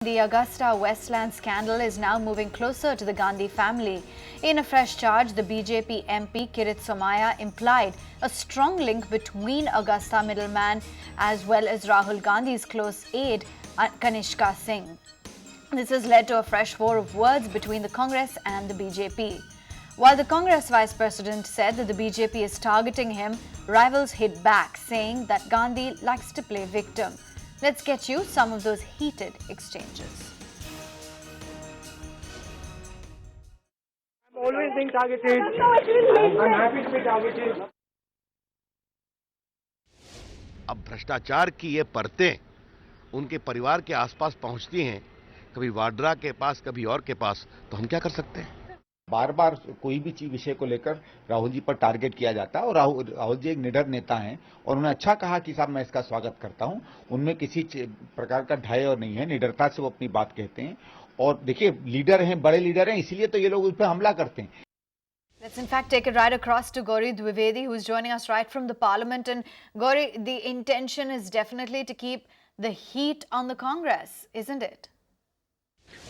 The Augusta Westland scandal is now moving closer to the Gandhi family. In a fresh charge, the BJP MP Kirit Somaiya implied a strong link between Augusta middleman as well as Rahul Gandhi's close aide Kanishka Singh. This has led to a fresh war of words between the Congress and the BJP. While the Congress Vice President said that the BJP is targeting him, rivals hit back, saying that Gandhi likes to play victim. Let's get you some of those heated exchanges. I'm always being targeted. I'm happy to be targeted. अब भ्रष्टाचार की ये परतें उनके परिवार के आसपास पहुंचती हैं, कभी वाड्रा के पास, कभी और के पास, तो हम क्या कर सकते हैं? बार बार कोई भी चीज विषय को लेकर राहुल जी पर टारगेट किया जाता है और राहुल जी एक निडर नेता हैं और उन्होंने अच्छा कहा कि साहब मैं इसका स्वागत करता हूं। उनमें किसी प्रकार का ढाई और नहीं है, निडरता से वो अपनी बात कहते हैं और देखिए लीडर हैं, बड़े लीडर हैं, इसीलिए तो ये लोग उस पर हमला करते हैं। Let's in fact take it right across to Gauri Dwivedi, who's joining us right from the parliament. And Gauri, the intention is definitely to keep the heat on the Congress, isn't it?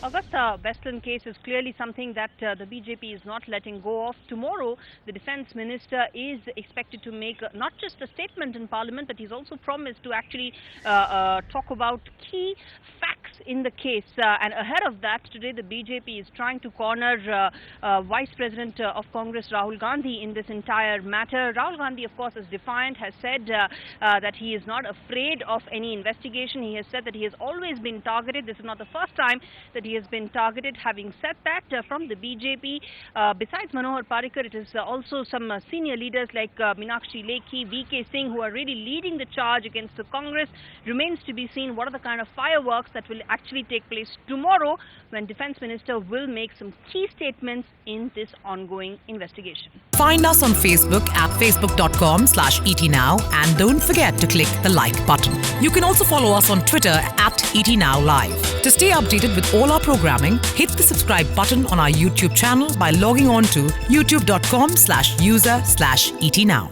Augusta Westland case is clearly something that the BJP is not letting go of. Tomorrow, the Defence Minister is expected to make not just a statement in Parliament, but he's also promised to actually talk about key facts in the case. And ahead of that, today the BJP is trying to corner Vice President of Congress Rahul Gandhi in this entire matter. Rahul Gandhi, of course, is defiant, has said that he is not afraid of any investigation. He has said that he has always been targeted. This is not the first time that he has been targeted. Having said that, from the BJP, besides Manohar Parrikar, it is also some senior leaders like Meenakshi Lekhi, VK Singh, who are really leading the charge against the Congress. Remains to be seen what are the kind of fireworks that will actually take place tomorrow when Defence Minister will make some key statements in this ongoing investigation. Find us on Facebook at facebook.com/ETNow and don't forget to click the like button. You can also follow us on Twitter at ETNowLive. To stay updated with all our programming, hit the subscribe button on our YouTube channel by logging on to youtube.com/user/ETNow.